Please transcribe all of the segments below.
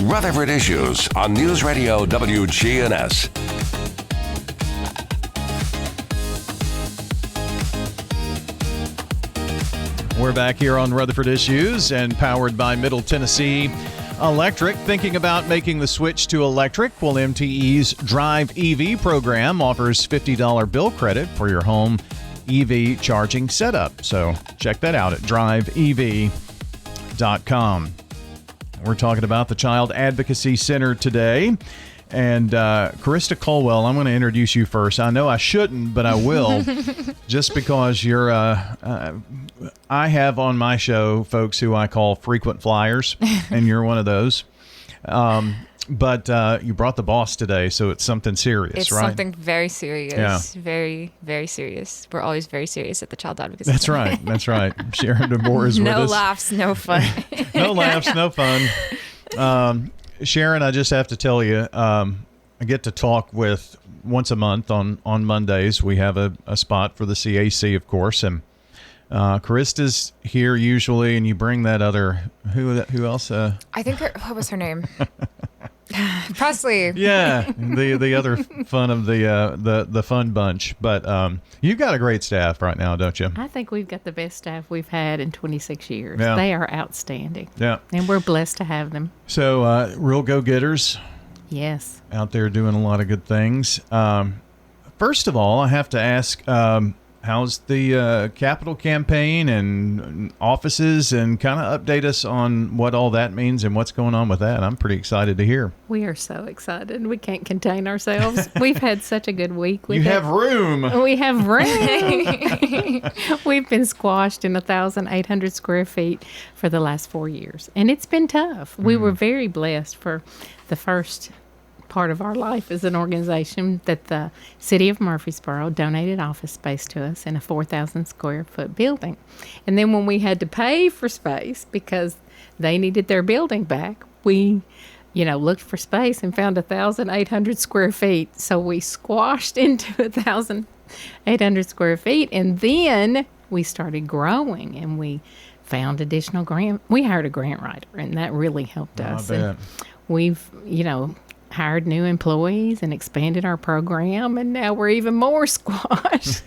Rutherford Issues on News Radio WGNS. We're back here on Rutherford Issues and powered by Middle Tennessee Electric. Thinking about making the switch to electric? Well, MTE's Drive EV program offers $50 bill credit for your home EV charging setup. So check that out at driveev.com. We're talking about the Child Advocacy Center today. And Krista Colwell, I'm going to introduce you first. I know I shouldn't, but I will, just because you're. I have on my show folks who I call frequent flyers, and you're one of those. But you brought the boss today, so it's something serious, it's right? It's something very serious. Yeah. Very, very serious. We're always very serious at the Child Advocacy That's Center. right. That's right. Sharon DeBoer is with us. No laughs, no fun. No laughs, no fun. Sharon, I just have to tell you, I get to talk with once a month on Mondays. We have a spot for the CAC, of course, and Carista's here usually, and you bring that other who else? I think what was her name? Presley. Yeah, the other fun of the fun bunch. But you've got a great staff right now, don't you? I think we've got the best staff we've had in 26 years. Yeah. They are outstanding. Yeah, and we're blessed to have them. So real go-getters. Yes. Out there doing a lot of good things. First of all, I have to ask, how's the Capitol campaign and offices, and kind of update us on what all that means and what's going on with that. I'm pretty excited to hear. We are so excited. We can't contain ourselves. We've had such a good week. You have room. We have room. We've been squashed in 1,800 square feet for the last 4 years. And it's been tough. We were very blessed for the first part of our life as an organization that the city of Murfreesboro donated office space to us in a 4,000 square foot building. And then when we had to pay for space because they needed their building back, we looked for space and found 1,800 square feet. So we squashed into 1,800 square feet, and then we started growing, and we found additional grant. We hired a grant writer, and that really helped us. I bet. And we've, hired new employees and expanded our program, and now we're even more squashed.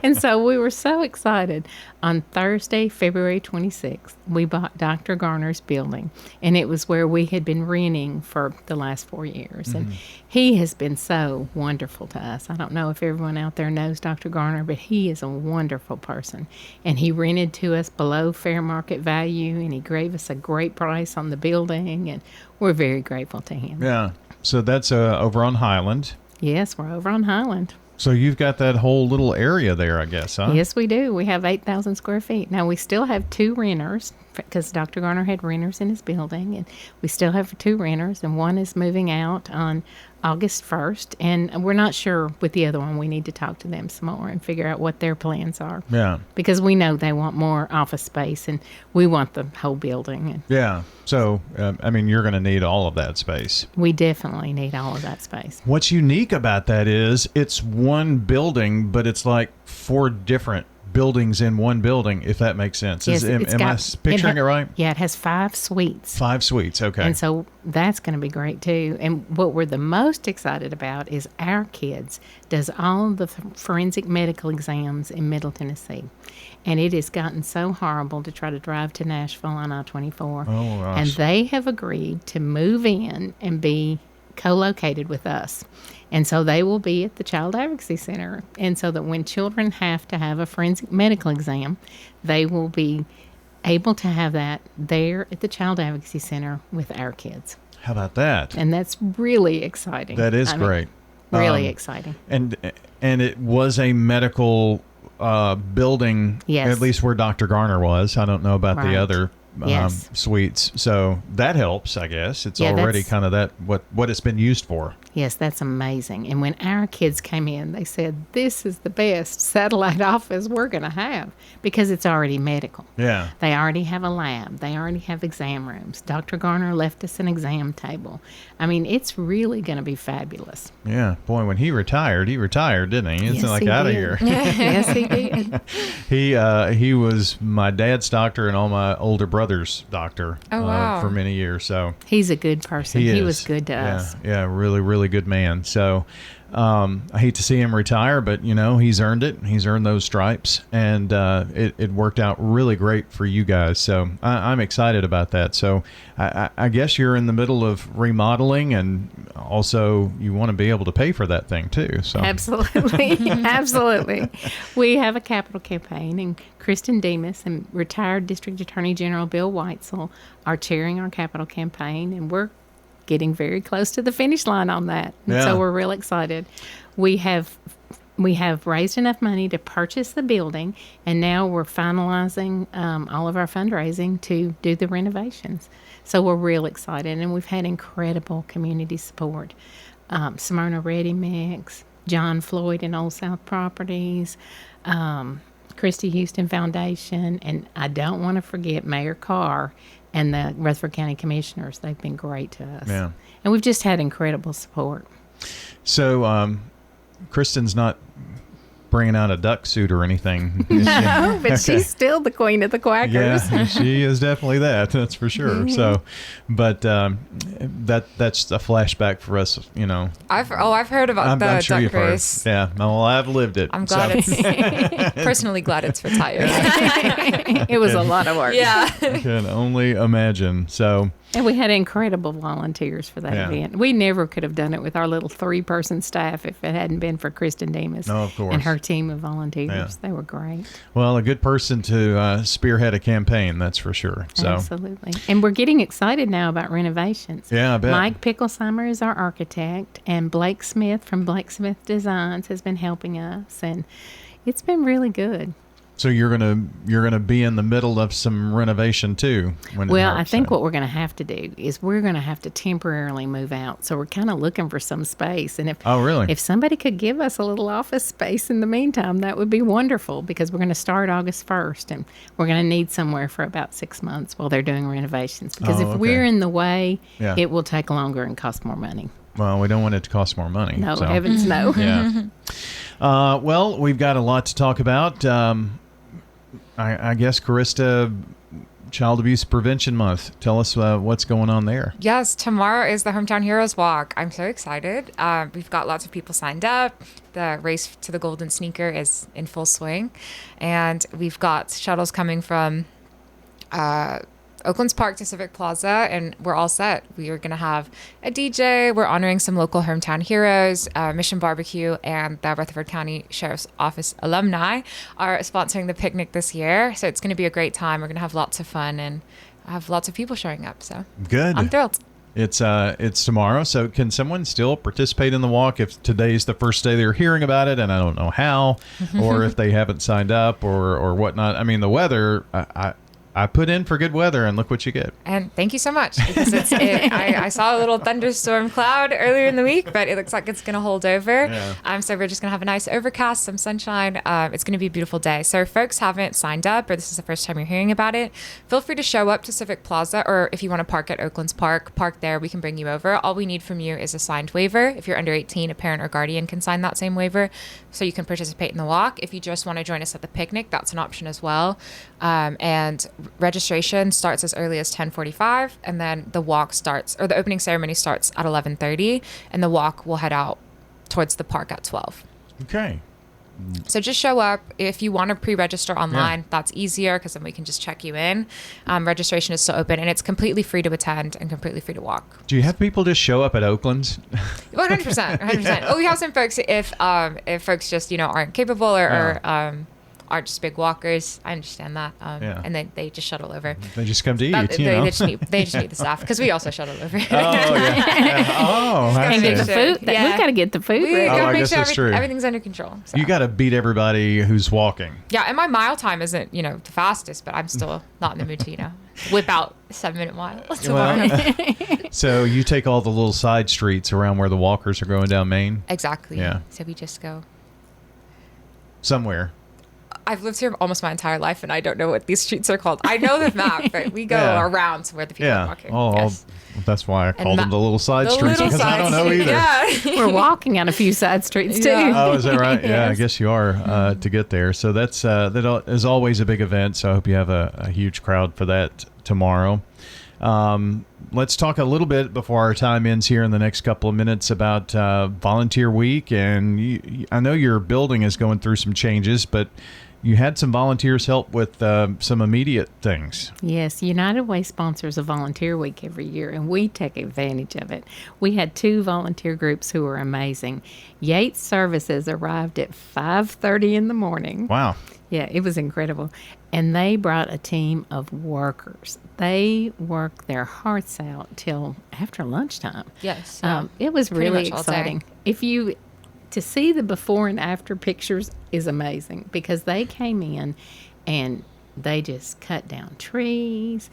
And so we were so excited. On Thursday, February 26th, we bought Dr. Garner's building, and it was where we had been renting for the last 4 years. Mm-hmm. And he has been so wonderful to us. I don't know if everyone out there knows Dr. Garner, but he is a wonderful person. And he rented to us below fair market value, and he gave us a great price on the building, and we're very grateful to him. Yeah. So that's over on Highland. Yes, we're over on Highland. So you've got that whole little area there, I guess, huh? Yes, we do. We have 8,000 square feet. Now, we still have 2 renters because Dr. Garner had renters in his building, and we still have 2 renters, and one is moving out on August 1st, and we're not sure with the other one. We need to talk to them some more and figure out what their plans are. Yeah. Because we know they want more office space, and we want the whole building. Yeah. So, you're going to need all of that space. We definitely need all of that space. What's unique about that is it's one building, but it's like 4 different buildings in one building, if that makes sense. Yes, am I picturing it right? Yeah, it has 5 suites. 5 suites, okay. And so that's going to be great too. And what we're the most excited about is our kids does all the forensic medical exams in Middle Tennessee. And it has gotten so horrible to try to drive to Nashville on I-24. Oh, gosh. And they have agreed to move in and be co-located with us. And so they will be at the Child Advocacy Center. And so that when children have to have a forensic medical exam, they will be able to have that there at the Child Advocacy Center with our kids. How about that? And that's really exciting. That is great. Really exciting. And it was a medical building, yes. At least where Dr. Garner was. I don't know about the other suites. So that helps, I guess. It's already kind of that what it's been used for. Yes, that's amazing. And when our kids came in, they said, this is the best satellite office we're going to have because it's already medical. Yeah. They already have a lab. They already have exam rooms. Dr. Garner left us an exam table. It's really going to be fabulous. Yeah. Boy, when he retired, didn't he? It's like out of here. Yes, he did. He was my dad's doctor and all my older brothers brother's doctor Oh, wow. for many years. So He's a good person. He was good to us. Yeah, really, really good man. So I hate to see him retire, but he's earned it. He's earned those stripes, and it worked out really great for you guys. So I'm excited about that. So I guess you're in the middle of remodeling, and also you want to be able to pay for that thing too. So Absolutely. Absolutely. We have a capital campaign, and Kristen Demas and retired District Attorney General Bill Weitzel are chairing our capital campaign, and we're getting very close to the finish line on that. And so we're real excited. We have raised enough money to purchase the building, and now we're finalizing all of our fundraising to do the renovations. So we're real excited, and we've had incredible community support. Smyrna Ready Mix, John Floyd and Old South Properties, Christy Houston Foundation, and I don't want to forget Mayor Carr and the Rutherford County Commissioners. They've been great to us. Yeah. And we've just had incredible support. So Kristen's not bringing out a duck suit or anything. No, but she's still the queen of the quackers. Yeah, she is definitely that. That's for sure. So, but that's a flashback for us. I've heard about the I'm sure duck you've heard. race. Yeah, well, I've lived it. I'm glad it's personally glad it's retired. It was a lot of work. Yeah. I can only imagine. So, And we had incredible volunteers for that event. We never could have done it with our little 3-person staff if it hadn't been for Kristen Demas of course. and her team of volunteers. Yeah. They were great. well, a good person to spearhead a campaign, that's for sure. So, Absolutely. And we're getting excited now about renovations. Yeah, I bet. Mike Picklesheimer is our architect, and Blake Smith from Blake Smith Designs has been helping us, and it's been really good. so you're gonna be in the middle of some renovation too. Well, I think what we're going to have to do is we're going to have to temporarily move out. So we're kind of looking for some space. And really? if somebody could give us a little office space in the meantime, that would be wonderful, because we're going to start August 1st, and we're going to need somewhere for about 6 months while they're doing renovations. Because if we're in the way, it will take longer and cost more money. Well, we don't want it to cost more money. No, so. heavens no. Yeah. Well, we've got a lot to talk about. I guess, Carista, Child Abuse Prevention Month. Tell us what's going on there. Yes, tomorrow is the Hometown Heroes Walk. I'm so excited. We've got lots of people signed up. The race to the Golden Sneaker is in full swing. And we've got shuttles coming from Oaklands Park to Civic Plaza, and we're all set. We are going to have a DJ. We're honoring some local hometown heroes. Mission Barbecue and the Rutherford County Sheriff's Office alumni are sponsoring the picnic this year. So it's going to be a great time. We're going to have lots of fun and have lots of people showing up. So Good. I'm thrilled. It's tomorrow, so can someone still participate in the walk if today's the first day they're hearing about it, and I don't know how, or if they haven't signed up or whatnot? I mean, the weather, I put in for good weather, and look what you get. And thank you so much, because I saw a little thunderstorm cloud earlier in the week, but it looks like it's going to hold over. Yeah. So we're just going to have a nice overcast, some sunshine. It's going to be a beautiful day. So if folks haven't signed up, or this is the first time you're hearing about it, feel free to show up to Civic Plaza, or if you want to park at Oaklands Park, park there. We can bring you over. All we need from you is a signed waiver. If you're under 18, a parent or guardian can sign that same waiver so you can participate in the walk. If you just want to join us at the picnic, that's an option as well. And registration starts as early as 10:45, and then the walk starts, or the opening ceremony starts at 11:30, and the walk will head out towards the park at 12. Okay. So just show up. If you want to pre-register online, that's easier, because then we can just check you in. Registration is still open, and it's completely free to attend and completely free to walk. Do you have people just show up at Oakland's? 100%. 100%. Oh, we have some folks, if folks just aren't capable or aren't just big walkers. I understand that. And they just shuttle over. They just come to eat, They just need the staff, because we also shuttle over. Oh, yeah. Oh, I And see. the food, Yeah. we've got to get the food We ready. gotta I make guess sure that's true. everything's under control. So. You got to beat everybody who's walking. Yeah, and my mile time isn't, the fastest, but I'm still not in the mood to, whip out 7-minute mile tomorrow. So you take all the little side streets around where the walkers are going down Main? Exactly. Yeah. So we just go. Somewhere. I've lived here almost my entire life, and I don't know what these streets are called. I know the map, but we go around to where the people are walking. Yes. That's why I called them the little side streets, because I don't know either. Yeah. We're walking on a few side streets too. Oh, is that right? Yes. Yeah, I guess you are to get there. So that is always a big event. So I hope you have a huge crowd for that tomorrow. Let's talk a little bit before our time ends here in the next couple of minutes about Volunteer Week. And I know your building is going through some changes, but you had some volunteers help with some immediate things. Yes, United Way sponsors a volunteer week every year, and we take advantage of it. We had 2 volunteer groups who were amazing. Yates Services arrived at 5:30 in the morning. Wow. Yeah, it was incredible. And they brought a team of workers. They worked their hearts out till after lunchtime. Yes. It was Pretty really much all exciting. day. To see the before and after pictures is amazing, because they came in and they just cut down trees.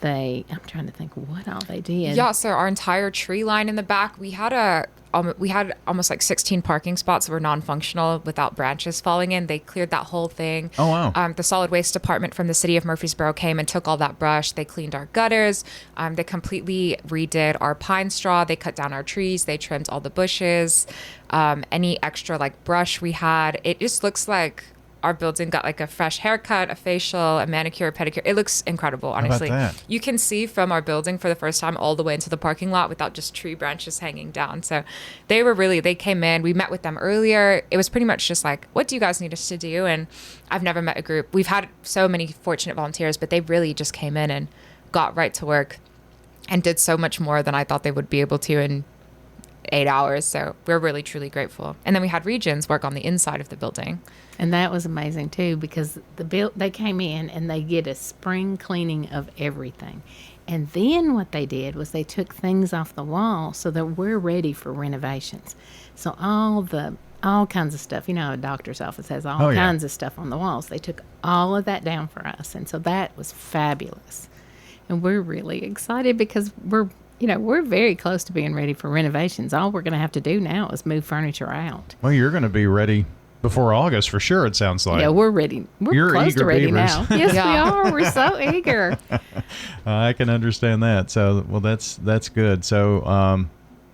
I'm trying to think what all they did. Yeah, so our entire tree line in the back, we had almost like 16 parking spots that were non-functional without branches falling in. They cleared that whole thing. Oh, wow. The solid waste department from the city of Murfreesboro came and took all that brush. They cleaned our gutters. They completely redid our pine straw. They cut down our trees. They trimmed all the bushes. Any extra like brush we had, it just looks like our building got like a fresh haircut, a facial, a manicure, a pedicure. It looks incredible, honestly. How about that? You can see from our building for the first time all the way into the parking lot without just tree branches hanging down. So they came in. We met with them earlier. It was pretty much just like, what do you guys need us to do? And I've never met a group. We've had so many fortunate volunteers, but they really just came in and got right to work and did so much more than I thought they would be able to in 8 hours. So we're really, truly grateful. And then we had Regions work on the inside of the building. And that was amazing too, because they came in and they did a spring cleaning of everything. And then what they did was they took things off the wall so that we're ready for renovations. So all kinds of stuff, a doctor's office has all kinds of stuff on the walls. They took all of that down for us. And so that was fabulous. And we're really excited because we're very close to being ready for renovations. All we're going to have to do now is move furniture out. Well, you're going to be ready before August for sure, it sounds like. Yeah, we're ready. We're close to ready now. Yes, we are. We're so eager. I can understand that. So, well, that's good. So,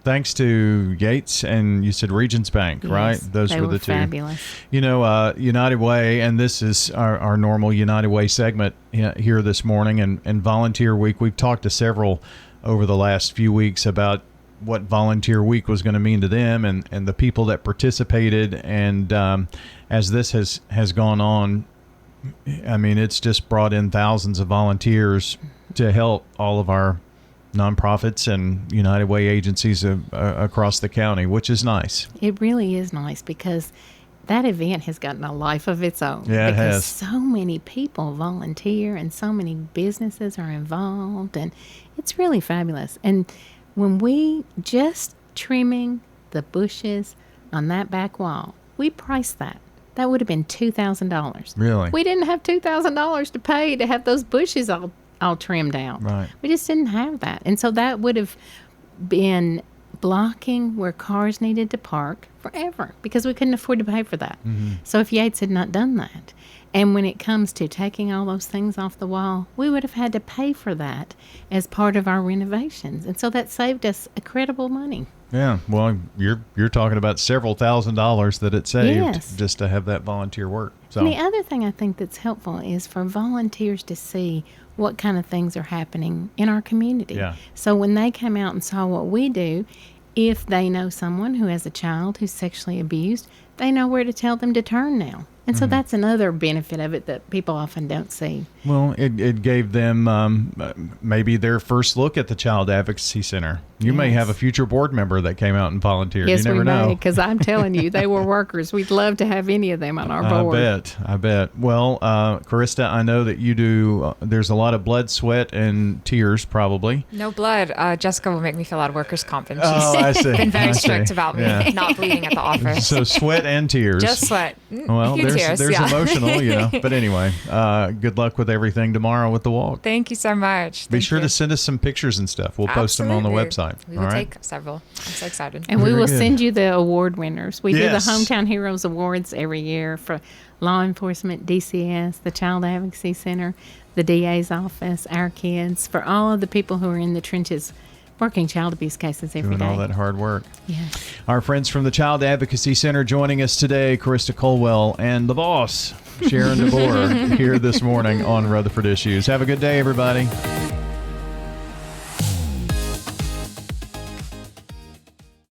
thanks to Yates and you said Regions Bank, Yes, right? Those they were the two. Fabulous. United Way, and this is our normal United Way segment here this morning, and Volunteer Week. We've talked to several over the last few weeks about what Volunteer Week was going to mean to them and the people that participated. And as this has gone on, I mean, it's just brought in thousands of volunteers to help all of our nonprofits and United Way agencies across the county, which is nice. It really is nice because that event has gotten a life of its own. Yeah, it because has. So many people volunteer and so many businesses are involved, and it's really fabulous. And when we just trimming the bushes on that back wall, we priced that. That would have been $2,000. Really? We didn't have $2,000 to pay to have those bushes all trimmed out. Right. We just didn't have that. And so that would have been blocking where cars needed to park forever because we couldn't afford to pay for that. Mm-hmm. So if Yates had not done that, and when it comes to taking all those things off the wall, we would have had to pay for that as part of our renovations. And so that saved us incredible money. Yeah. Well, you're talking about several $1,000s that it saved Yes. just to have that volunteer work. So And the other thing I think that's helpful is for volunteers to see what kind of things are happening in our community. Yeah. So when they come out and saw what we do, if they know someone who has a child who's sexually abused, they know where to tell them to turn now. And so that's another benefit of it that people often don't see. Well, it gave them maybe their first look at the Child Advocacy Center. You may have a future board member that came out and volunteered. Yes, you never we know. may, because I'm telling you, they were workers. We'd love to have any of them on our board. I bet. Well, Carista, I know that you do, there's a lot of blood, sweat, and tears probably. No blood. Jessica will make me fill out workers' comp, and she's I see. been very I see. strict about me Yeah. not bleeding at the office. So sweat and tears. Just sweat. Well, A few there's tears, there's yeah. emotional, But anyway, good luck with everything tomorrow with the walk. Thank you so much. Be sure to send us some pictures and stuff. We'll post them on the website. We will take several. I'm so excited. And we Very will good. send you the award winners. We Yes. do the Hometown Heroes Awards every year for law enforcement, DCS, the Child Advocacy Center, the DA's office, our kids, for all of the people who are in the trenches working child abuse cases every day. Doing all that hard work. Yes. Our friends from the Child Advocacy Center joining us today, Krista Colwell and the boss, Sharon DeBoer, here this morning on Rutherford Issues. Have a good day, everybody.